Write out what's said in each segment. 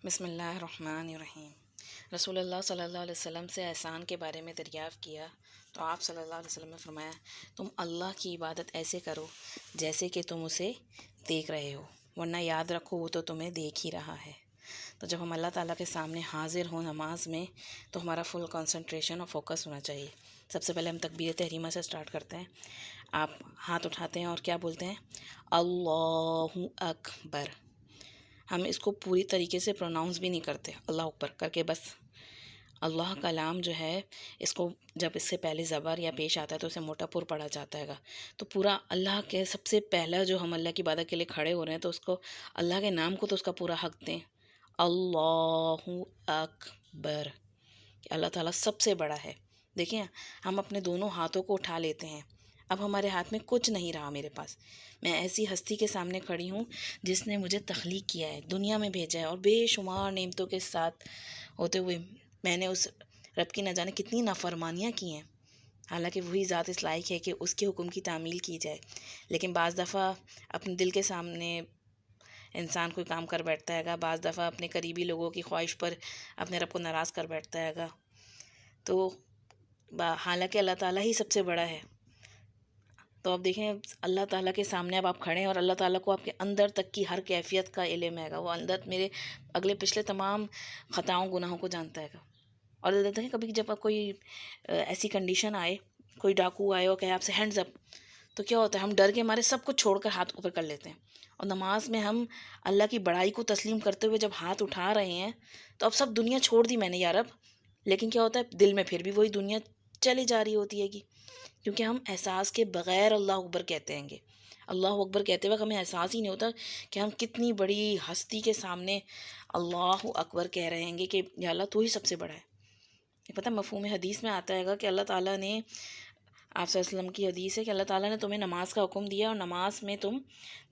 बिस्मिल्लाहिर्रहमानिर्रहीम। रसूलुल्लाह सल्लल्लाहु अलैहि वसल्लम से एहसान के बारे में दरियाफ़्त किया तो आप सल्लल्लाहु अलैहि वसल्लम ने फरमाया, तुम अल्लाह की इबादत ऐसे करो जैसे कि तुम उसे देख रहे हो, वरना याद रखो वो तो तुम्हें देख ही रहा है। तो जब हम अल्लाह ताला के सामने हाजिर हों नमाज में तो हमारा फुल कंसंट्रेशन और फोकस होना चाहिए। सबसे पहले हम तकबीर तहरीमा से स्टार्ट करते हैं। आप हाथ उठाते हैं और क्या बोलते हैं? अल्लाहु अकबर। हम इसको पूरी तरीके से प्रोनाउंस भी नहीं करते, अल्लाह अकबर करके बस अल्लाह का लाम जो है, इसको जब इससे पहले ज़बर या पेश आता है तो उसे मोटा पुर पढ़ा जाता हैगा। तो पूरा अल्लाह के सबसे पहला जो हम अल्लाह की इबादत के लिए खड़े हो रहे हैं तो उसको अल्लाह के नाम को तो उसका पूरा हक दें। अल्लाहु अकबर, अल्लाह ताला सबसे बड़ा है। देखिए, हम अपने दोनों हाथों को उठा लेते हैं। अब हमारे हाथ में कुछ नहीं रहा मेरे पास। मैं ऐसी हस्ती के सामने खड़ी हूँ जिसने मुझे तख्लीक किया है, दुनिया में भेजा है और बेशुमार नेमतों के साथ होते हुए मैंने उस रब की न जाने कितनी नाफरमानियाँ की हैं। हालांकि वही ज़ात इस लायक है कि उसके हुक्म की तामील की जाए, लेकिन बाज़ दफ़ा अपने दिल के सामने इंसान कोई काम कर बैठता हैगा, बाज़ दफ़ा अपने करीबी लोगों की ख्वाहिश पर अपने रब को नाराज़ कर बैठता हैगा। तो हालांकि अल्लाह ताला ही सबसे बड़ा है। तो अब देखें, अल्लाह ताला के सामने अब आप खड़े हैं और अल्लाह ताला को आपके अंदर तक की हर कैफियत का इल्म हैगा। वो अंदर मेरे अगले पिछले तमाम ख़ताओं गुनाहों को जानता हैगा। और देखें, कभी जब आप कोई ऐसी कंडीशन आए, कोई डाकू आए और कहे आपसे हैंड्स अप, तो क्या होता है, हम डर के मारे सब कुछ छोड़कर हाथ ऊपर कर लेते हैं। और नमाज में हम अल्लाह की बड़ाई को तस्लीम करते हुए जब हाथ उठा रहे हैं तो अब सब दुनिया छोड़ दी मैंने यार अब, लेकिन क्या होता है, दिल में फिर भी वही दुनिया चली जा रही होती हैगी, क्योंकि हम एहसास के बग़ैर अल्लाह अकबर कहते हैंगे। अल्लाह अकबर कहते वक्त हमें एहसास ही नहीं होता कि हम कितनी बड़ी हस्ती के सामने अल्लाह अकबर कह रहे हैंगे कि या अल्लाह तू ही सबसे बड़ा है। ये पता मफ़हूम हदीस में आता हैगा कि अल्लाह ताला ने, आप सल्लल्लाहु अलैहि वसल्लम की हदीस है कि अल्लाह ताला ने तुम्हें नमाज का हुक्म दिया और नमाज में तुम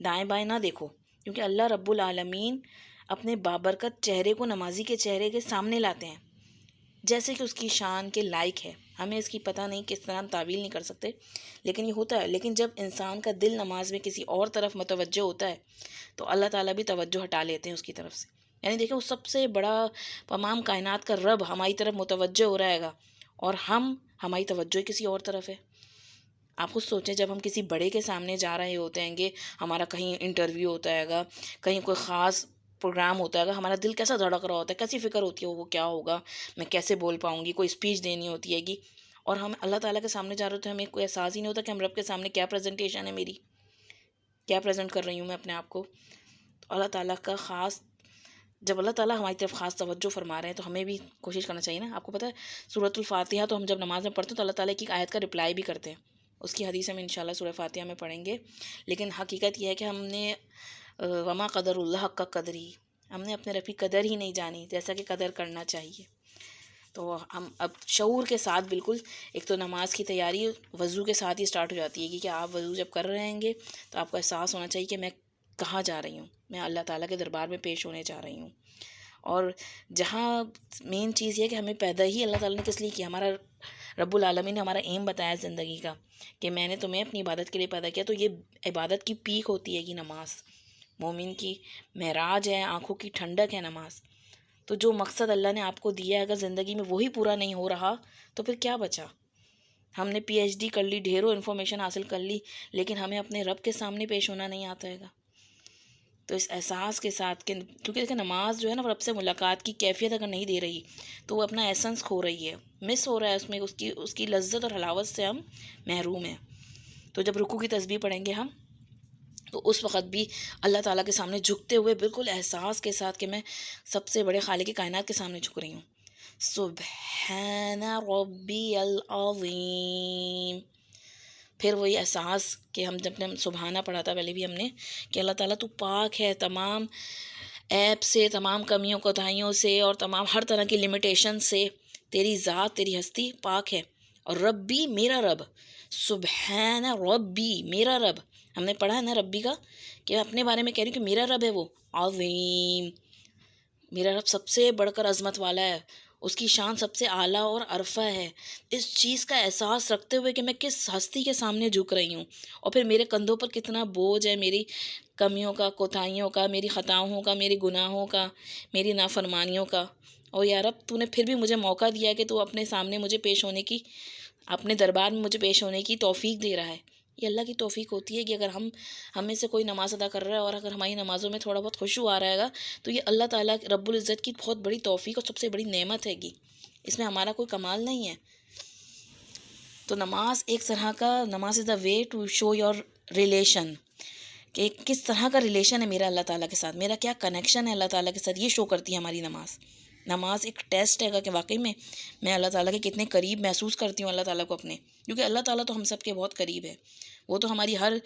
दाएं बाएं ना देखो, क्योंकि अल्लाह रब्बुल आलमीन अपने बाबरकत चेहरे को नमाजी के चेहरे के सामने लाते हैं जैसे कि उसकी शान के लायक है। हमें इसकी पता नहीं, किस तरह हम तावील नहीं कर सकते, लेकिन ये होता है। लेकिन जब इंसान का दिल नमाज में किसी और तरफ मुतवज्जो होता है तो अल्लाह ताला भी तवज्जो हटा लेते हैं उसकी तरफ से। यानी देखो, वो सबसे बड़ा तमाम कायनात का रब हमारी तरफ मुतवज्जो हो रहा हैगा और हमारी तवज्जो किसी और तरफ है। आप खुद सोचें, जब हम किसी बड़े के सामने जा रहे होते हैंगे, हमारा कहीं इंटरव्यू होता हैगा, कहीं कोई ख़ास प्रोग्राम होता हैगा, हमारा दिल कैसा धड़क रहा होता है, कैसी फ़िक्र होती है, वो क्या होगा, मैं कैसे बोल पाऊँगी, कोई स्पीच देनी होती हैगी। और हम अल्लाह ताला के सामने जा रहे होते हैं, हमें कोई एहसास ही नहीं होता कि हम रब के सामने क्या प्रेजेंटेशन है मेरी, क्या प्रेजेंट कर रही हूँ मैं अपने आप को। तो अल्लाह ताला का ख़ास, जब अल्लाह ताला हमारी तरफ ख़ास तवज्जो फरमा रहे हैं तो हमें भी कोशिश करना चाहिए ना। आपको पता है, सूरतुल फातिहा तो हम जब नमाज में पढ़ते हैं तो अल्लाह ताला की एक आयत का रिप्लाई भी करते हैं। उसकी हदीस हम इंशाल्लाह सूरह फातिहा में पढ़ेंगे। लेकिन हकीकत यह है कि हमने वमा क़दरुल्लाह हक़्क़ क़द्री, हमने अपने रब की कदर ही नहीं जानी जैसा कि कदर करना चाहिए। तो हम अब शऊर के साथ बिल्कुल, एक तो नमाज की तैयारी वज़ू के साथ ही स्टार्ट हो जाती है कि आप वज़ू जब कर रहे हैंगे तो आपको एहसास होना चाहिए कि मैं कहाँ जा रही हूँ, मैं अल्लाह ताला के दरबार में पेश होने जा रही हूँ। और जहाँ मेन चीज़ ये है कि हमें पैदा ही अल्लाह ताला ने किस लिए किया, हमारा रब्बुल आलमीन ने हमारा एम बताया ज़िंदगी का कि मैंने तुम्हें अपनी इबादत के लिए पैदा किया। तो ये इबादत की पीक होती है कि नमाज मोमिन की महराज है, आँखों की ठंडक है नमाज। तो जो मकसद अल्लाह ने आपको दिया है, अगर ज़िंदगी में वही पूरा नहीं हो रहा तो फिर क्या बचा। हमने PhD कर ली, ढेरों इन्फॉर्मेशन हासिल कर ली, लेकिन हमें अपने रब के सामने पेश होना नहीं आता हैगा। तो इस एहसास के साथ कि, क्योंकि देखिए नमाज जो है ना, रब से मुलाकात की कैफियत अगर नहीं दे रही तो वो अपना एसेंस खो रही है, मिस हो रहा है उसमें, उसकी उसकी लज्जत और हलावत से हम महरूम हैं। तो जब रुकू की तस्बीह पढ़ेंगे हम, तो उस वक़्त भी अल्लाह ताला के सामने झुकते हुए बिल्कुल एहसास के साथ कि मैं सबसे बड़े खालिक कायनात के सामने झुक रही हूँ। सुब्हान रब्बियल अज़ीम। फिर वही एहसास कि हम जब ने सुबहाना पढ़ा था पहले भी हमने, कि अल्लाह ताला तू पाक है तमाम ऐब से, तमाम कमियों कोताहियों से और तमाम हर तरह की लिमिटेशन से। तेरी ज़ात, तेरी हस्ती पाक है। और रब्बी, मेरा रब, सुबहान रब्बी, मेरा रब, हमने पढ़ा है ना रब्बी का, कि मैं अपने बारे में कह रही हूँ कि मेरा रब है वो अज़ीम, मेरा रब सबसे बढ़कर अज़मत वाला है, उसकी शान सबसे आला और अरफा है। इस चीज़ का एहसास रखते हुए कि मैं किस हस्ती के सामने झुक रही हूँ और फिर मेरे कंधों पर कितना बोझ है, मेरी कमियों का, कोताहियों का, मेरी ख़ताओं का, मेरे गुनाहों का, मेरी नाफरमानियों का। और या रब तूने फिर भी मुझे मौका दिया कि तू अपने सामने मुझे पेश होने की, अपने दरबार में मुझे पेश होने की तौफ़ीक दे रहा है। ये अल्लाह की तौफ़ीक होती है कि अगर हम में से कोई नमाज़ अदा कर रहा है और अगर हमारी नमाज़ों में थोड़ा बहुत खुशू आ रहा है तो ये अल्लाह ताला रब्बुल इज़्ज़त की बहुत बड़ी तौफ़ीक और सबसे बड़ी नेमत हैगी। इसमें हमारा कोई कमाल नहीं है। तो नमाज एक तरह का, namaz is the way to show your relation, कि किस तरह का रिलेशन है मेरा अल्लाह ताला के साथ, मेरा क्या कनेक्शन है अल्लाह ताला के साथ, ये शो करती है हमारी नमाज। नमाज एक टेस्ट है कि वाकई में मैं अल्लाह ताला के कितने करीब महसूस करती हूँ अल्लाह ताला को अपने, क्योंकि अल्लाह ताला तो हम सब के बहुत करीब है। वो तो हमारी हर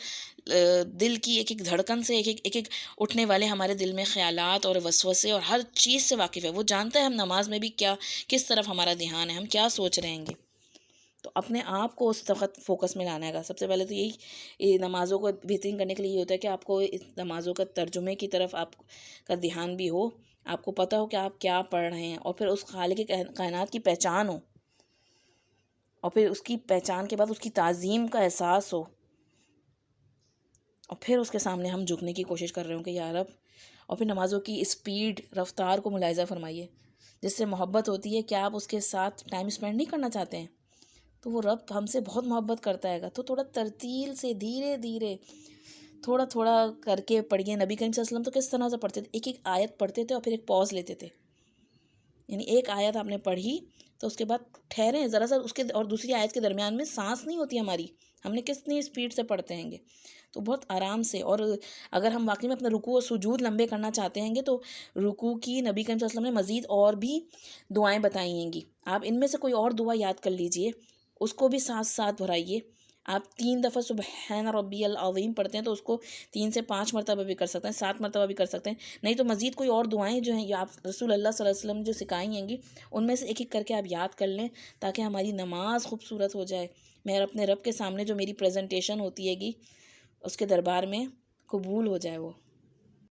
दिल की एक एक धड़कन से, एक एक उठने वाले हमारे दिल में ख्यालात और वसवसे और हर चीज़ से वाकिफ़ है। वो जानता है हम नमाज में भी क्या, किस तरफ हमारा ध्यान है, हम क्या सोच रहे हैं। तो अपने आप को उस वक़्त फ़ोकस में लाना है। सबसे पहले तो यही नमाज़ों को बेहतरीन करने के लिए ये होता है कि आपको इस नमाज़ों का तर्जुमे की तरफ आपका ध्यान भी हो, आपको पता हो कि आप क्या पढ़ रहे हैं, और फिर उस खालिक कायनात की पहचान हो, और फिर उसकी पहचान के बाद उसकी ताज़ीम का एहसास हो, और फिर उसके सामने हम झुकने की कोशिश कर रहे हो कि या रब। और फिर नमाज़ों की स्पीड, रफ्तार को मुलाहिज़ा फरमाइए, जिससे मोहब्बत होती है। क्या आप उसके साथ टाइम स्पेंड नहीं करना चाहते हैं? तो वो रब हमसे बहुत मोहब्बत करता है। तो थोड़ा तरतील से, धीरे धीरे, थोड़ा थोड़ा करके पढ़िए। नबी करीम सल्लल्लाहु अलैहि वसल्लम तो किस तरह से पढ़ते थे, एक एक आयत पढ़ते थे और फिर एक पॉज लेते थे। यानी एक आयत आपने पढ़ी तो उसके बाद ठहरें ज़रा सा, उसके और दूसरी आयत के दरमियान में सांस नहीं होती हमारी, हमने कितनी स्पीड से पढ़ते हैंगे। तो बहुत आराम से। और अगर हम वाकई में अपना रुकू और सुजूद लंबे करना चाहते हैंगे तो रुकू की नबी करीम सल्लल्लाहु अलैहि वसल्लम ने मज़ीद और भी दुआएं बताई हैंगी। आप इनमें से कोई और दुआ याद कर लीजिए, उसको भी साथ साथ दोहराइए। आप 3 दफ़ा सुबहान रब्बियल अज़ीम पढ़ते हैं तो उसको 3 से 5 मरतबा भी कर सकते हैं, 7 मरतबा भी कर सकते हैं। नहीं तो मज़ीद कोई और दुआएं जो हैं, या आप रसूल अल्लाह सल्लल्लाहु अलैहि वसल्लम जो सिखाई हैंगी, उनमें से एक एक करके आप याद कर लें, ताकि हमारी नमाज खूबसूरत हो जाए। मैं अपने रब के सामने जो मेरी प्रेजेंटेशन होती हैगी, उसके दरबार में कबूल हो जाए वो।